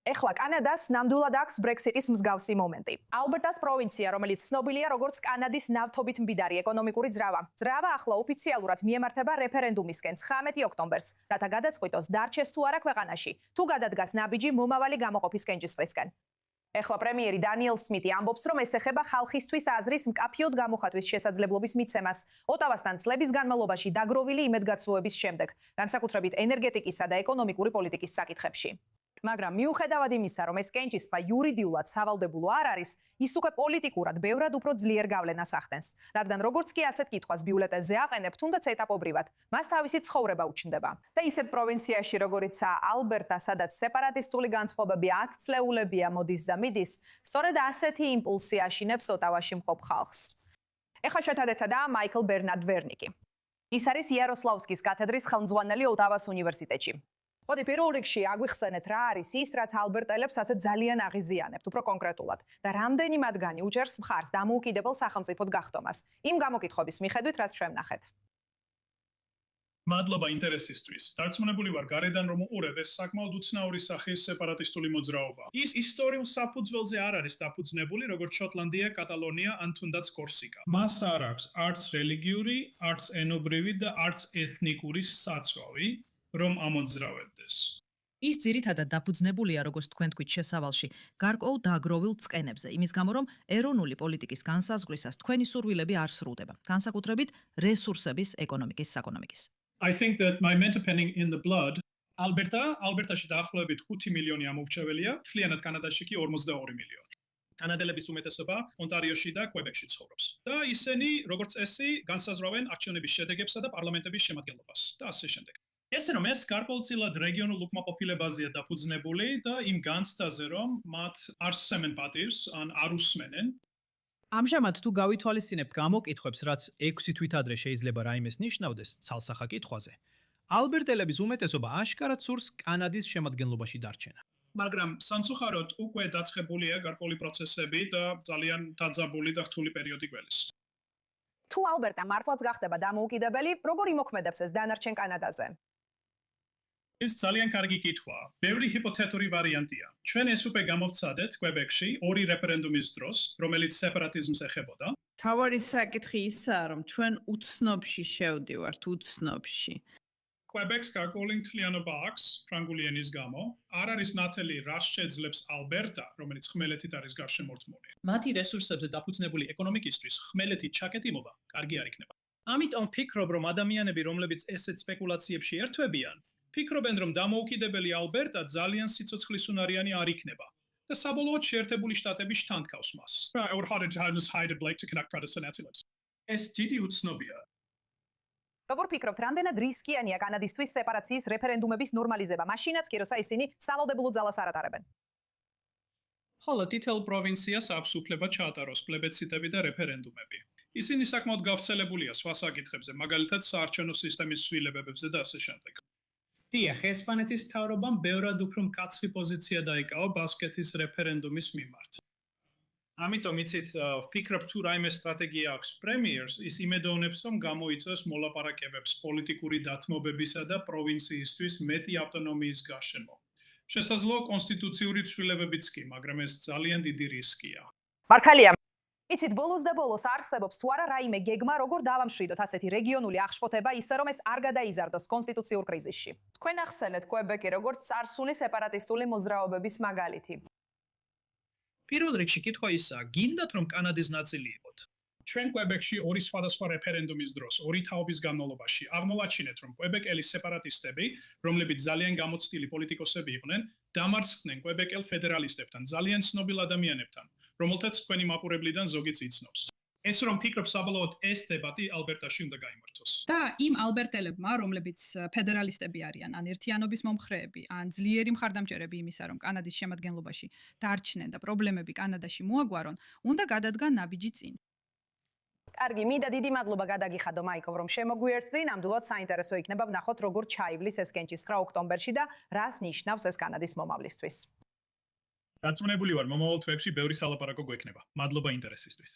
ეხლა კანადას ნამდვილად აქვს ბრექსიტის მსგავსი მომენტი. ალბერტას პროვინცია, რომელიც ცნობილია როგორც კანადის ნავთობით მდიდარი ეკონომიკური ძრავა. ძრავა ახლა ოფიციალურად მიემართება რეფერენდუმისკენ 19 ოქტომბერს, რათა გადაწყვიტოს დარჩეს თუ არა ქვეყანაში, თუ გადადგას ნაბიჯი მომავალი გამოყოფის კენჭისყრისკენ. ეხლა პრემიერი დანიელ სმითი ამბობს, რომ ეს ეხება ხალხისთვის აზრის მკაფიოდ გამოხატვის შესაძლებლობის მიცემას ოტავასთან წლების განმავლობაში დაგროვილი იმედგაცრუების შემდეგ, განსაკუთრებით ენერგეტიკისა და ეკონომიკური პოლიტიკის საკითხებში. მაგრამ მიუხედავად იმისა, რომ ეს კენჭისყრა იურიდიულად სავალდებულო არ არის, ის უკვე პოლიტიკურად ბევრად უფრო ძლიერ გავლენას ახდენს, რადგან როგორც კი ასეთ კითხვას ბიულეტენზე აყენებ, თუნდაც ეტაპობრივად, მას თავისი ცხოვრება უჩნდება. და ისეთ პროვინციაში, როგორიცაა ალბერტა, სადაც სეპარატისტული განწყობები 10 წლეულებია მოდის და მიდის, სწორედ ასეთი იმპულსი აშინებს ოტავაში მყოფ ხალხს. ეხლა შეთადეცადა მაიკლ ბერნარდ ვერნიკი. ის არის იაროსლავსკის კათედრის ხელმძღვანელი ოტავას უნივერსიტეტში. მოდი პირველ რიგში აგვიხსენეთ რა არის ის, რაც ალბერტელებს ასე ძალიან აღიზიანებთ, უფრო კონკრეტულად და რამდენი მათგანი უჭერს მხარს დამოუკიდებელ სახელმწიფოდ გახდომას. იმ გამოკითხვების მიხედვით, რაც ჩვენ ვნახეთ. მადლობა ინტერესისთვის. დარწმუნებული ვარ, გარედან რომ უყურებ, ეს საკმაოდ უცნაური სახის სეპარატისტული მოძრაობა. ის ისტორიულ საფუძველზე არ არის დაფუძნებული, როგორც შოტლანდია, კატალონია ან თუნდაც კორსიკა. მას არ აქვს არც რელიგიური, არც ენობრივი და არც ეთნიკური საწვავი, რომ ამოძრავებდეს. ის ძირითადად დაფუძნებულია, როგორც თქვენ თქვით შესავალში, გარკვეულ დაგროვილ წყენებზე, იმის გამო, რომ ეროვნული პოლიტიკის განსაზღვრისას თქვენი სურვილები არ სრულდება, განსაკუთრებით რესურსების ეკონომიკის საკონომიკის. I think that my mentor penning in the blood ალბერტაში დაახლოებით 5 მილიონი ამორჩეველია, მთლიანად კანადაში კი 42 მილიონი. კანადელების უმეტესობა ონტარიოში და კვებეკში ცხოვრობს. და ისინი, როგორც წესი, განსაზღვრავენ არჩევნების შედეგებსა და პარლამენტების შემადგენლობას და ასე შემდეგ. ესე რომ ეს გარკვეულწილად რეგიონულ უკმაყოფილებაზეა დაფუძნებული და იმ განცდაზე, რომ მათ არ სცემენ პატივს ან არ უსმენენ. ამჟამად თუ გავითვალისწინებთ გამოკითხვებს, რაც 6 თვით ადრე შეიძლება რაიმეს ნიშნავდეს ცალსახა კითხვაზე, ალბერტელების უმეტესობა აშკარად სურს კანადის შემადგენლობაში დარჩენა. მაგრამ სამწუხაროდ უკვე დაწყებულია გარკვეული პროცესები და ძალიან დაძაბული და რთული პერიოდი გველის. თუ ალბერტა მართლაც გახდება დამოუკიდებელი, როგორ იმოქმედებს ეს დანარჩენ კანადაზე? ეს ძალიან კარგი კითხვაა. ბევრი ჰიპოთეტური ვარიანტია. ჩვენ ეს უკვე გამოვცადეთ კვებეკში ორი რეფერენდუმის დროს, რომელიც სეპარატიზმს ეხებოდა. თავარი საკითხი ისაა, რომ ჩვენ უცნობში შევდივართ, უცნობში. კვებეკს გარკვეული მთლიანობა აქვს ფრანგული ენის გამო. არ არის ნათელი, რას შეძლებს ალბერტა, რომელიც ხმელეთით არის გარშემორტმული. მათი რესურსებზე დაფუძნებული ეკონომიკისთვის ხმელეთით ჩაკეტილობა კარგი არ იქნება. ამიტომ ვფიქრობ, რომ ადამიანები, რომლებიც ესეთ სპეკულაციებში ერთვებიან, ფიქრობენ, რომ დამოუკიდებელი ალბერტა ძალიან სიცოცხლისუნარიანი არ იქნება და საბოლოოდ შეერთებული შტატები შთანთქავს მას. ეს დიდი უცნობია. როგორ ფიქრობთ, რამდენად რისკიანია კანადისთვის სეპარაციის რეფერენდუმების ნორმალიზება, მაშინაც კი, როცა ისინი სავალდებულო ძალას არ ატარებენ? ხოლო თითოეულ პროვინციას აქვს უფლება ჩაატაროს პლებეციტები და რეფერენდუმები. ისინი საკმაოდ გავრცელებულია სხვა საკითხებზე, მაგალითად საარჩევნო სისტემის ცვლილებებზე და ასე შემდეგ. დიახ, ესპანეთის მთავრობამ ბევრად უფრო მკაცრი პოზიცია დაიკავა ბასკეთის რეფერენდუმის მიმართ. ამიტომ იცით, ვფიქრობ, თუ რაიმე სტრატეგია აქვს პრემიერს, ის იმედოვნებს, რომ გამოიწვევს მოლაპარაკებებს პოლიტიკური დათმობებისა და პროვინციისთვის მეტი ავტონომიის გაშენო. შესაძლოა კონსტიტუციური ცვლილებებიც კი, მაგრამ ეს ძალიან დიდი რისკია. მართალია. იცით, ბოლოს და ბოლოს არსებობს თუ არა რაიმე გეგმა, როგორ დავამშვიდოთ ასეთი რეგიონული აღშფოთება, ისე რომ ეს არ გადაიზარდოს კონსტიტუციურ კრიზისში. თქვენ ახსენეთ კვებეკი როგორც წარსული სეპარატისტული მოძრაობების მაგალითი. პირველ რიგში კითხვა ისაა, გინდათ რომ კანადის ნაწილი იყოთ? ჩვენ კვებეკში ორი სხვადასხვა რეფერენდუმის დროს, ორი თაობის განმავლობაში აღმოვაჩინეთ, რომ კვებეკელი სეპარატისტები, რომლებიც ძალიან გამოცდილი პოლიტიკოსები იყვნენ, დამარცხდნენ კვებეკელ ფედერალისტებთან, ძალიან ცნობილ ადამიანებთან, რომელთაც თქვენი მაყურებლიდან ზოგიც იცნობს. ეს რომ ფიქრობ, საბოლოოდ ეს დებატი ალბერტაში უნდა გაიმართოს. და იმ ალბერტელებმა, რომლებიც ფედერალისტები არიან, ან ერთიანობის მომხრეები, ან ძლიერი მხარდამჭერები იმისა, რომ კანადის შემადგენლობაში დარჩნენ და პრობლემები კანადაში მოაგვარონ, უნდა გადადგან ნაბიჯი წინ. კარგი, მინდა დიდი მადლობა გადაგიხადო მაიკლ, რომ შემოგვიერთდი, ნამდვილად საინტერესო იქნება ვნახოთ, როგორ ჩაივლის ეს კენჭისყრა ოქტომბერში და რას ნიშნავს ეს კანადის მომავლისთვის. დარწმუნებული ვარ, მომავალ თვეებში ბევრი სალაპარაკო გვექნება. მადლობა ინტერესისთვის.